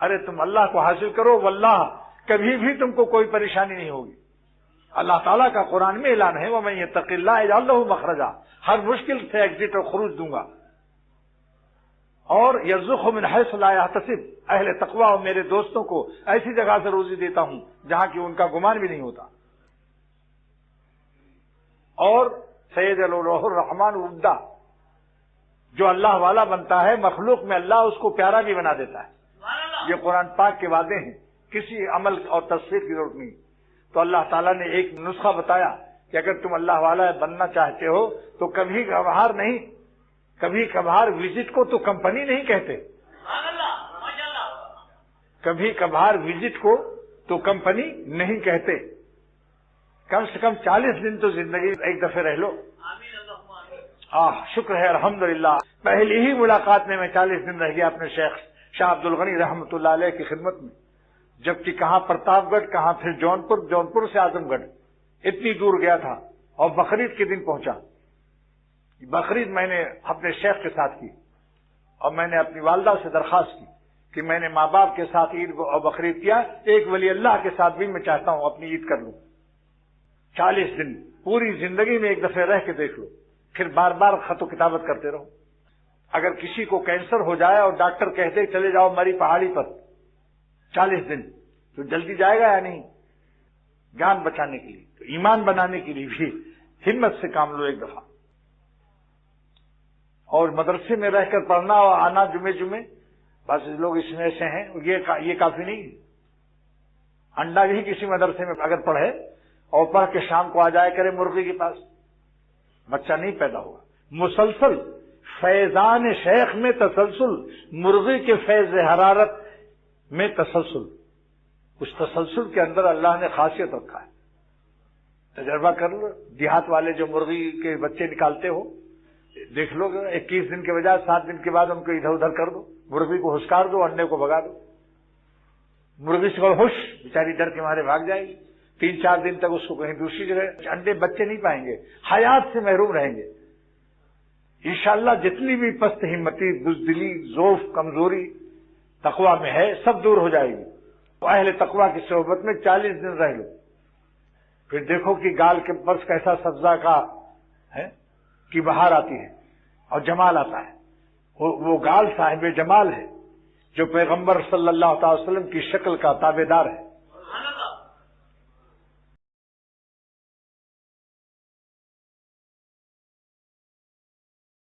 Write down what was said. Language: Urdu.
ارے تم اللہ کو حاصل کرو، واللہ کبھی بھی تم کو کوئی پریشانی نہیں ہوگی۔ اللہ تعالیٰ کا قرآن میں اعلان ہے وَمَن يَتَّقِ اللَّهَ يَجْعَل لَّهُ مَخْرَجًا، ہر مشکل سے ایگزٹ اور خروج دوں گا۔ اور يَرْزُقْهُ مِنْ حَيْثُ لَا يَحْتَسِبُ، اہل تقویٰ اور میرے دوستوں کو ایسی جگہ سے روزی دیتا ہوں جہاں کی ان کا گمان بھی نہیں ہوتا۔ اور سَيَجْعَلُ لَهُ الرَّحْمَٰنُ وُدًّا، جو اللہ والا بنتا ہے مخلوق میں اللہ اس کو پیارا بھی بنا دیتا ہے۔ یہ قرآن پاک کے وعدے ہیں، کسی عمل اور تصدیق کی ضرورت نہیں۔ تو اللہ تعالیٰ نے ایک نسخہ بتایا کہ اگر تم اللہ والا بننا چاہتے ہو تو کبھی کبھار نہیں، کبھی کبھار وزٹ کو تو کمپنی نہیں کہتے، کبھی کبھار وزٹ کو تو کمپنی نہیں کہتے، کم سے کم 40 دن تو زندگی ایک دفعہ رہ لو۔ شکر ہے الحمدللہ، پہلی ہی ملاقات میں 40 دن رہ گیا اپنے شیخ شاہ عبد الغنی رحمۃ اللہ علیہ کی خدمت میں، جبکہ کہاں پرتاپ گڑھ، کہاں پھر جونپور سے اعظم گڑھ، اتنی دور گیا تھا، اور بقرعید کے دن پہنچا۔ بقرعید میں نے اپنے شیخ کے ساتھ کی، اور میں نے اپنی والدہ سے درخواست کی کہ میں نے ماں باپ کے ساتھ عید اور بقرعید کیا، ایک ولی اللہ کے ساتھ بھی میں چاہتا ہوں اپنی عید کر لوں۔ 40 دن پوری زندگی میں ایک دفعہ رہ کے دیکھ لو، پھر بار بار خط و کتابت کرتے رہو۔ اگر کسی کو کینسر ہو جائے اور ڈاکٹر کہتے چلے جاؤ مری پہاڑی پر 40 دن، تو جلدی جائے گا یا نہیں؟ جان بچانے کے لیے، تو ایمان بنانے کے لیے بھی ہمت سے کام لو ایک دفعہ۔ اور مدرسے میں رہ کر پڑھنا اور آنا جمعے بس لوگ اس میں سے ہیں، یہ کافی نہیں۔ انڈا بھی کسی مدرسے میں اگر پڑھے اور پڑھ کے شام کو آ جائے کرے مرغی کے پاس، بچہ نہیں پیدا ہوگا۔ مسلسل فیضان شیخ میں تسلسل، مرغی کے فیض حرارت میں تسلسل، اس تسلسل کے اندر اللہ نے خاصیت رکھا ہے۔ تجربہ کر لو، دیہات والے جو مرغی کے بچے نکالتے ہو، دیکھ لو 21 دن کے بجائے 7 دن کے بعد ان کو ادھر ادھر کر دو، مرغی کو ہسکار دو، انڈے کو بھگا دو، مرغی سے کہو ہوش، بیچاری ڈر کے مارے بھاگ جائے گی۔ 3-4 دن تک اس کو کہیں دوسری جگہ انڈے بچے نہیں پائیں گے، حیات سے محروم رہیں گے۔ انشاءاللہ جتنی بھی پست ہمتی، بزدلی، ضعف، کمزوری تقویٰ میں ہے سب دور ہو جائے گی۔ اہل تقویٰ کی صحبت میں 40 دن رہ لو، پھر دیکھو کہ گال کے پرس کیسا سبزہ کا ہے کہ بہار آتی ہے اور جمال آتا ہے۔ وہ گال صاحب جمال ہے جو پیغمبر صلی اللہ تعالی وسلم کی شکل کا تابع دار ہے۔